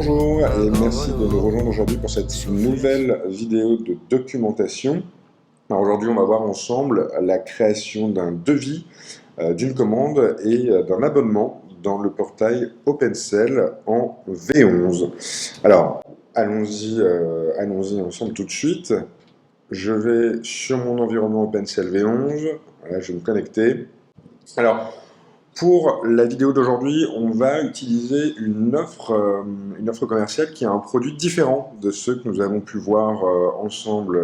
Bonjour et merci de nous rejoindre aujourd'hui pour cette nouvelle vidéo de documentation. Alors aujourd'hui, on va voir ensemble la création d'un devis, d'une commande et d'un abonnement dans le portail OpenSell en V11. Alors, allons-y ensemble tout de suite. Je vais sur mon environnement OpenSell V11. Voilà, je vais me connecter. Alors, pour la vidéo d'aujourd'hui, on va utiliser une offre commerciale qui a un produit différent de ceux que nous avons pu voir ensemble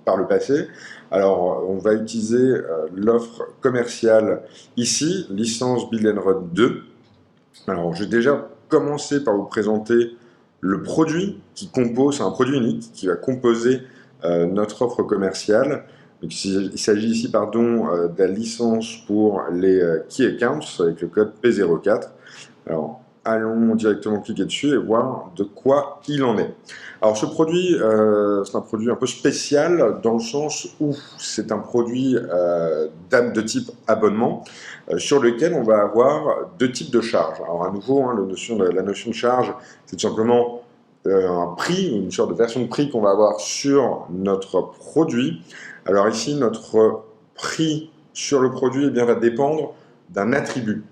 par le passé. Alors, on va utiliser l'offre commerciale ici, licence Build and Run 2. Alors, je vais déjà commencer par vous présenter le produit qui compose, c'est un produit unique qui va composer notre offre commerciale. Donc, il s'agit ici de la licence pour les Key Accounts avec le code P04. Alors, allons directement cliquer dessus et voir de quoi il en est. Alors, ce produit, c'est un produit un peu spécial dans le sens où c'est un produit de type abonnement sur lequel on va avoir deux types de charges. Alors, à nouveau, la notion de charge, c'est tout simplement un prix, une sorte de version de prix qu'on va avoir sur notre produit. Alors ici, notre prix sur le produit va dépendre d'un attribut.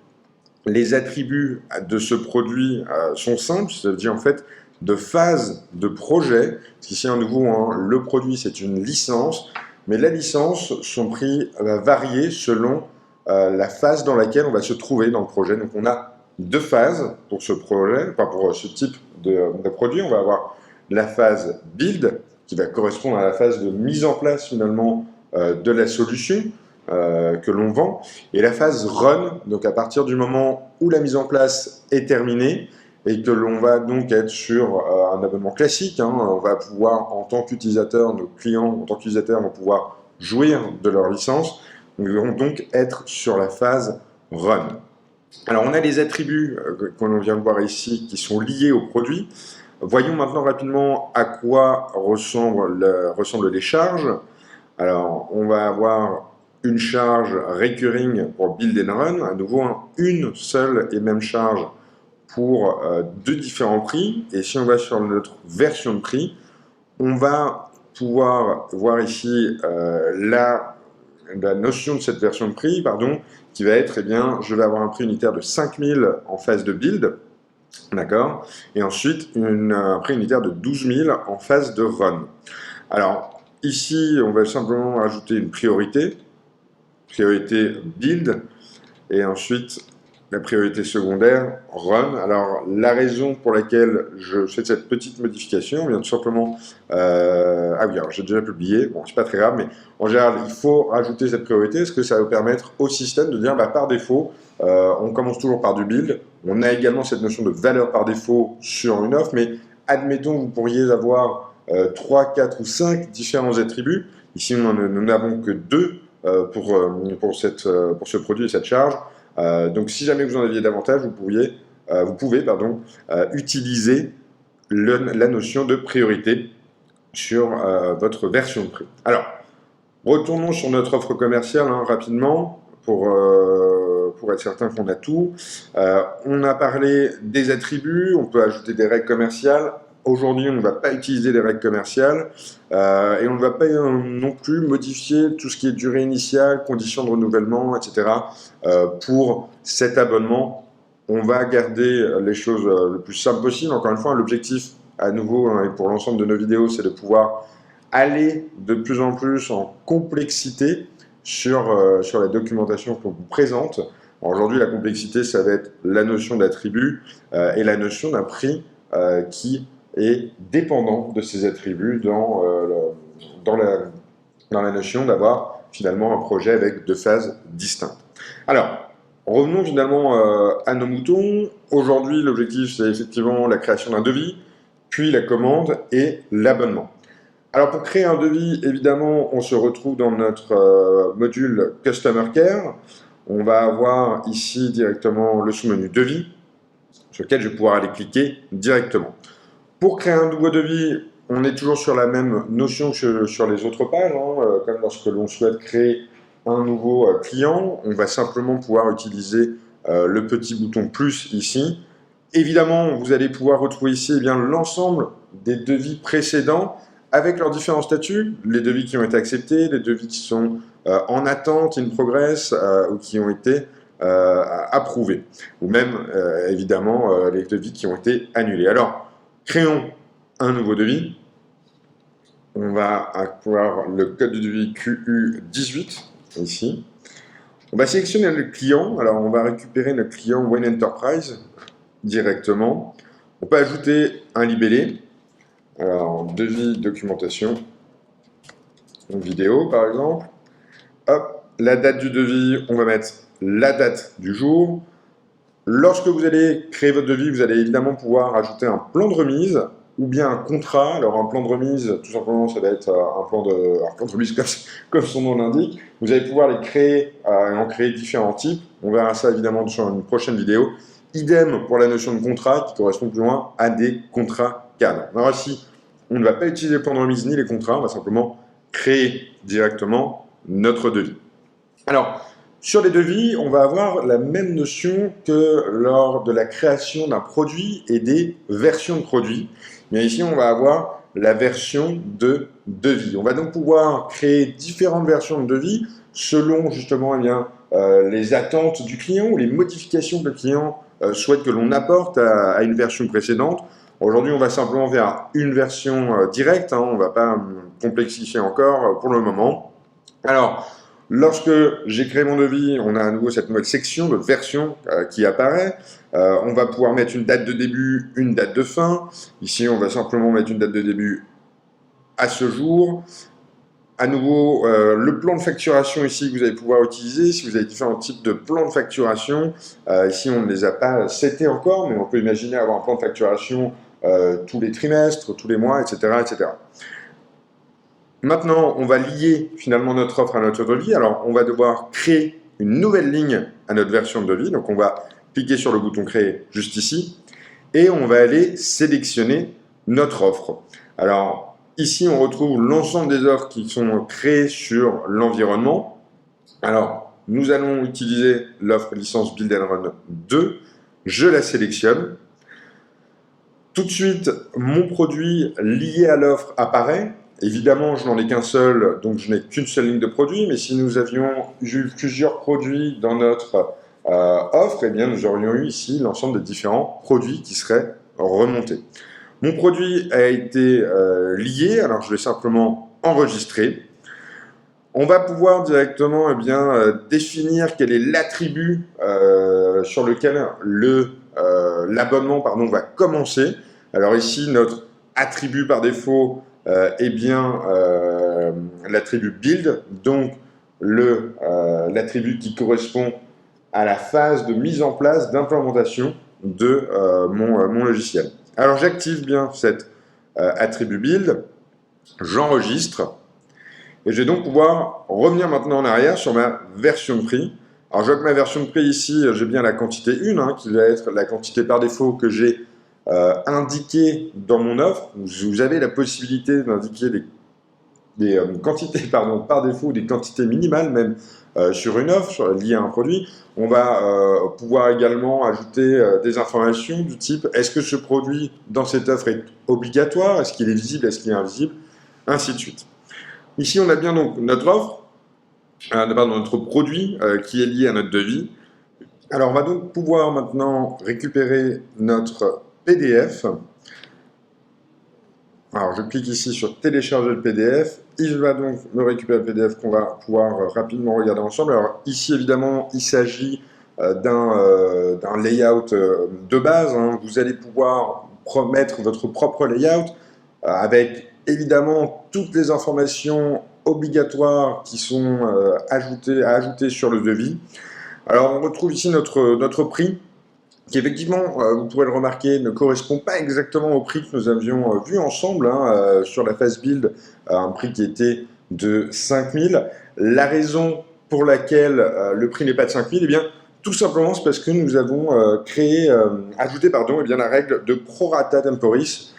Les attributs de ce produit sont simples, c'est-à-dire en fait de phase de projet. Ici, à nouveau, le produit, c'est une licence, mais la licence, son prix va varier selon la phase dans laquelle on va se trouver dans le projet. Donc on a deux phases pour ce projet, enfin pour ce type de produit. On va avoir la phase build, qui va correspondre à la phase de mise en place finalement de la solution que l'on vend, et la phase run, donc à partir du moment où la mise en place est terminée et que l'on va donc être sur un abonnement classique, on va pouvoir en tant qu'utilisateur, nos clients en tant qu'utilisateurs vont pouvoir jouir de leur licence, nous allons donc être sur la phase run. Alors on a les attributs qu'on vient de voir ici qui sont liés au produit. Voyons maintenant rapidement à quoi ressemblent les charges. Alors, on va avoir une charge recurring pour Build and Run, à nouveau une seule et même charge pour deux différents prix. Et si on va sur notre version de prix, on va pouvoir voir ici la notion de cette version de prix, qui va être, je vais avoir un prix unitaire de 5000 en phase de build, d'accord, et ensuite un prix unitaire de 12 000 en phase de run. Alors, ici, on va simplement ajouter une priorité build, et ensuite la priorité secondaire run. Alors, la raison pour laquelle je fais cette petite modification vient tout simplement... ah oui, alors j'ai déjà publié, bon, c'est pas très grave, mais en général, il faut rajouter cette priorité, parce que ça va permettre au système de dire, par défaut, on commence toujours par du build. On a également cette notion de valeur par défaut sur une offre, mais admettons, vous pourriez avoir 3, 4 ou 5 différents attributs. Ici, nous n'avons que 2 pour ce produit et cette charge. Donc, si jamais vous en aviez davantage, vous pouvez utiliser la notion de priorité sur votre version de prix. Alors, retournons sur notre offre commerciale rapidement pour être certain qu'on a tout. On a parlé des attributs, on peut ajouter des règles commerciales. Aujourd'hui, on ne va pas utiliser les règles commerciales et on ne va pas non plus modifier tout ce qui est durée initiale, conditions de renouvellement, etc. Pour cet abonnement, on va garder les choses le plus simple possible. Encore une fois, l'objectif, à nouveau, et pour l'ensemble de nos vidéos, c'est de pouvoir aller de plus en plus en complexité sur la documentation qu'on vous présente. Aujourd'hui, la complexité, ça va être la notion d'attribut et la notion d'un prix qui est dépendant de ces attributs dans la notion d'avoir finalement un projet avec deux phases distinctes. Alors, revenons finalement à nos moutons. Aujourd'hui, l'objectif, c'est effectivement la création d'un devis, puis la commande et l'abonnement. Alors, pour créer un devis, évidemment, on se retrouve dans notre module Customer Care. On va avoir ici directement le sous-menu devis, sur lequel je vais pouvoir aller cliquer directement. Pour créer un nouveau devis, on est toujours sur la même notion que sur les autres pages, comme lorsque l'on souhaite créer un nouveau client, on va simplement pouvoir utiliser le petit bouton plus ici Évidemment, vous allez pouvoir retrouver ici l'ensemble des devis précédents avec leurs différents statuts, les devis qui ont été acceptés, les devis qui sont en attente, in progress, ou qui ont été approuvés, ou même évidemment les devis qui ont été annulés. Alors, créons un nouveau devis. On va avoir le code de devis QU18 ici. On va sélectionner le client. Alors, on va récupérer le client Wayne Enterprise directement. On peut ajouter un libellé. Alors, devis, documentation, vidéo par exemple. Hop, la date du devis, on va mettre la date du jour. Lorsque vous allez créer votre devis, vous allez évidemment pouvoir ajouter un plan de remise ou bien un contrat. Alors un plan de remise, tout simplement, ça va être un plan de remise comme son nom l'indique. Vous allez pouvoir les créer et en créer différents types. On verra ça évidemment sur une prochaine vidéo. Idem pour la notion de contrat qui correspond plus loin à des contrats cadres. Alors ici, on ne va pas utiliser le plan de remise ni les contrats, on va simplement créer directement notre devis. Alors, sur les devis, on va avoir la même notion que lors de la création d'un produit et des versions de produits. Mais ici, on va avoir la version de devis. On va donc pouvoir créer différentes versions de devis selon justement les attentes du client ou les modifications que le client souhaite que l'on apporte à une version précédente. Aujourd'hui, on va simplement vers une version directe, on ne va pas complexifier encore pour le moment. Alors, lorsque j'ai créé mon devis, on a à nouveau cette nouvelle section de version qui apparaît. On va pouvoir mettre une date de début, une date de fin. Ici, on va simplement mettre une date de début à ce jour. À nouveau, le plan de facturation ici que vous allez pouvoir utiliser, si vous avez différents types de plans de facturation. Ici, on ne les a pas setés encore, mais on peut imaginer avoir un plan de facturation tous les trimestres, tous les mois, etc., etc. Maintenant, on va lier finalement notre offre à notre devis. Alors, on va devoir créer une nouvelle ligne à notre version de devis. Donc, on va cliquer sur le bouton créer juste ici et on va aller sélectionner notre offre. Alors, ici, on retrouve l'ensemble des offres qui sont créées sur l'environnement. Alors, nous allons utiliser l'offre licence Build and Run 2. Je la sélectionne. Tout de suite, mon produit lié à l'offre apparaît. Évidemment, je n'en ai qu'un seul, donc je n'ai qu'une seule ligne de produit. Mais si nous avions eu plusieurs produits dans notre offre, eh bien, nous aurions eu ici l'ensemble des différents produits qui seraient remontés. Mon produit a été lié, alors je vais simplement enregistrer. On va pouvoir directement définir quel est l'attribut sur lequel l'abonnement va commencer. Alors ici, notre attribut par défaut est bien l'attribut build, donc l'attribut qui correspond à la phase de mise en place d'implémentation de mon logiciel. Alors j'active bien cet attribut build, j'enregistre, et je vais donc pouvoir revenir maintenant en arrière sur ma version de prix. Alors je vois que ma version de prix ici, j'ai bien la quantité 1, qui va être la quantité par défaut que j'ai indiquée dans mon offre. Vous avez la possibilité d'indiquer des quantités par défaut, des quantités minimales même sur une offre liée à un produit. On va pouvoir également ajouter des informations du type est-ce que ce produit dans cette offre est obligatoire, est-ce qu'il est visible, est-ce qu'il est invisible, ainsi de suite. Ici on a bien donc notre offre, notre produit qui est lié à notre devis. Alors on va donc pouvoir maintenant récupérer notre PDF. Alors je clique ici sur télécharger le PDF, il va donc me récupérer le PDF qu'on va pouvoir rapidement regarder ensemble. Alors ici évidemment il s'agit d'un layout de base, vous allez pouvoir mettre votre propre layout avec évidemment toutes les informations obligatoires qui sont à ajouter sur le devis. Alors on retrouve ici notre prix, qui effectivement, vous pourrez le remarquer, ne correspond pas exactement au prix que nous avions vu ensemble sur la phase build, un prix qui était de 5 000. La raison pour laquelle le prix n'est pas de 5 000, eh bien, tout simplement, c'est parce que nous avons ajouté la règle de prorata temporis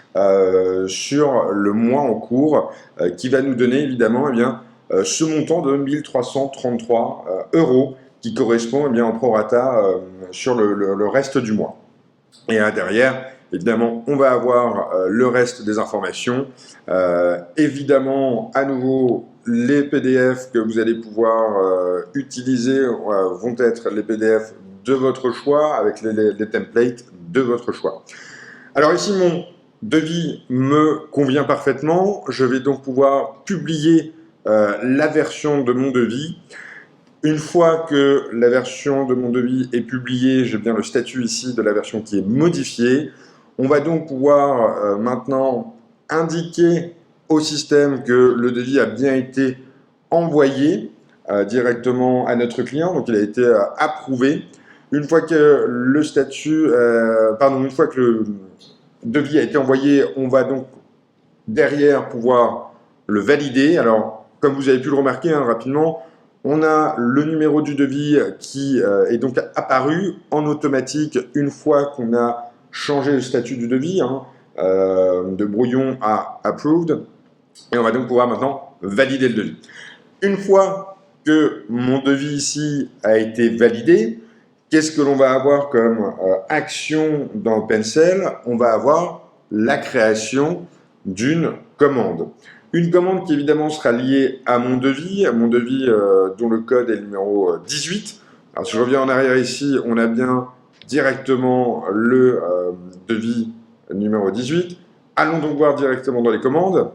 sur le mois en cours, qui va nous donner évidemment ce montant de 1 333 € qui correspond en prorata sur le reste du mois. Et derrière, évidemment, on va avoir le reste des informations. Évidemment, à nouveau, les PDF que vous allez pouvoir utiliser vont être les PDF de votre choix, avec les templates de votre choix. Alors ici, mon devis me convient parfaitement. Je vais donc pouvoir publier la version de mon devis. Une fois que la version de mon devis est publiée, j'ai bien le statut ici de la version qui est modifiée. On va donc pouvoir maintenant indiquer au système que le devis a bien été envoyé directement à notre client, donc il a été approuvé. Une fois que le statut, une fois que le devis a été envoyé, on va donc derrière pouvoir le valider. Alors, comme vous avez pu le remarquer rapidement, on a le numéro du devis qui est donc apparu en automatique une fois qu'on a changé le statut du devis, de brouillon à approved. Et on va donc pouvoir maintenant valider le devis. Une fois que mon devis ici a été validé, qu'est-ce que l'on va avoir comme action dans Pencel? On va avoir la création d'une commande. Une commande qui évidemment sera liée à mon devis dont le code est le numéro 18. Alors si je reviens en arrière ici, on a bien directement le devis numéro 18. Allons donc voir directement dans les commandes.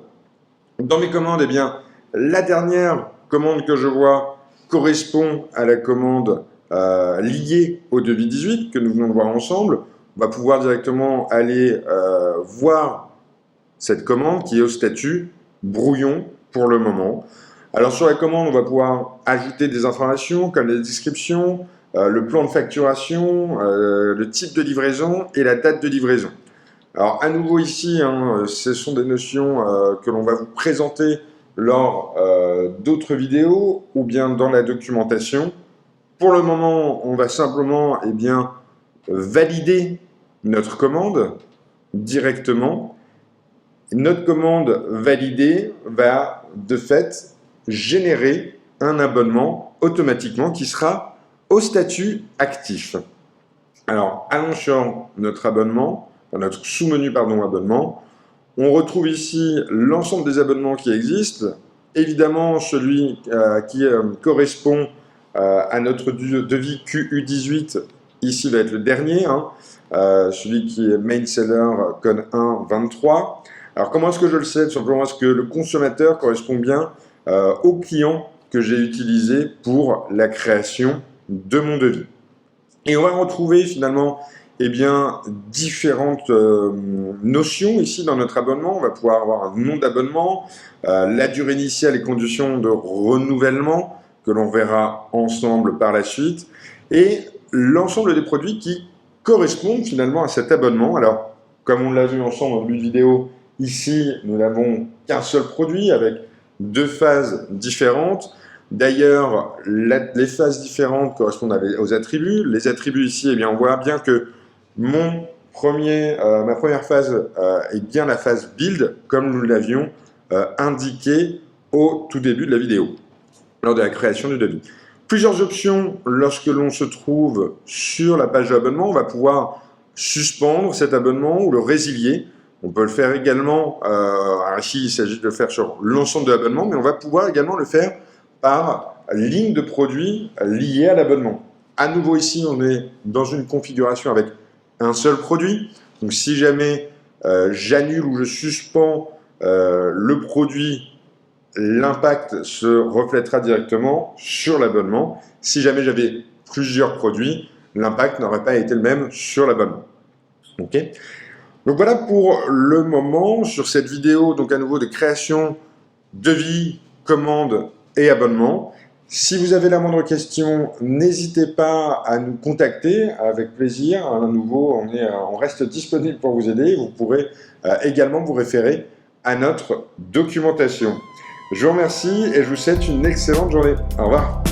Dans mes commandes, eh bien, la dernière commande que je vois correspond à la commande liée au devis 18 que nous venons de voir ensemble. On va pouvoir directement aller voir cette commande qui est au statut brouillon pour le moment. Alors sur la commande, on va pouvoir ajouter des informations comme la description, le plan de facturation, le type de livraison et la date de livraison. Alors à nouveau ici, ce sont des notions que l'on va vous présenter lors d'autres vidéos ou bien dans la documentation. Pour le moment, on va simplement valider notre commande directement. Notre commande validée va de fait générer un abonnement automatiquement qui sera au statut actif. Alors, allons sur notre abonnement, notre sous-menu abonnement. On retrouve ici l'ensemble des abonnements qui existent. Évidemment, celui qui correspond à notre devis QU18, ici va être le dernier, celui qui est Main Seller Code 1 23. Alors comment est-ce que je le sais? Tout simplement parce que le consommateur correspond bien au client que j'ai utilisé pour la création de mon devis. Et on va retrouver finalement différentes notions ici dans notre abonnement. On va pouvoir avoir un nom d'abonnement, la durée initiale et conditions de renouvellement que l'on verra ensemble par la suite, et l'ensemble des produits qui correspondent finalement à cet abonnement. Alors, comme on l'a vu ensemble en début de vidéo, ici, nous n'avons qu'un seul produit avec deux phases différentes. D'ailleurs, les phases différentes correspondent aux attributs. Les attributs ici, on voit bien que ma première phase est bien la phase build, comme nous l'avions indiqué au tout début de la vidéo, lors de la création du devis. Plusieurs options lorsque l'on se trouve sur la page d'abonnement. On va pouvoir suspendre cet abonnement ou le résilier. On peut le faire également, ici il s'agit de le faire sur l'ensemble de l'abonnement, mais on va pouvoir également le faire par ligne de produit liée à l'abonnement. À nouveau ici, on est dans une configuration avec un seul produit. Donc si jamais j'annule ou je suspends le produit, l'impact se reflètera directement sur l'abonnement. Si jamais j'avais plusieurs produits, l'impact n'aurait pas été le même sur l'abonnement. Ok ? Donc voilà pour le moment sur cette vidéo, donc à nouveau de création, devis, commande et abonnement. Si vous avez la moindre question, n'hésitez pas à nous contacter, avec plaisir. À nouveau, on reste disponible pour vous aider. Vous pourrez également vous référer à notre documentation. Je vous remercie et je vous souhaite une excellente journée. Au revoir.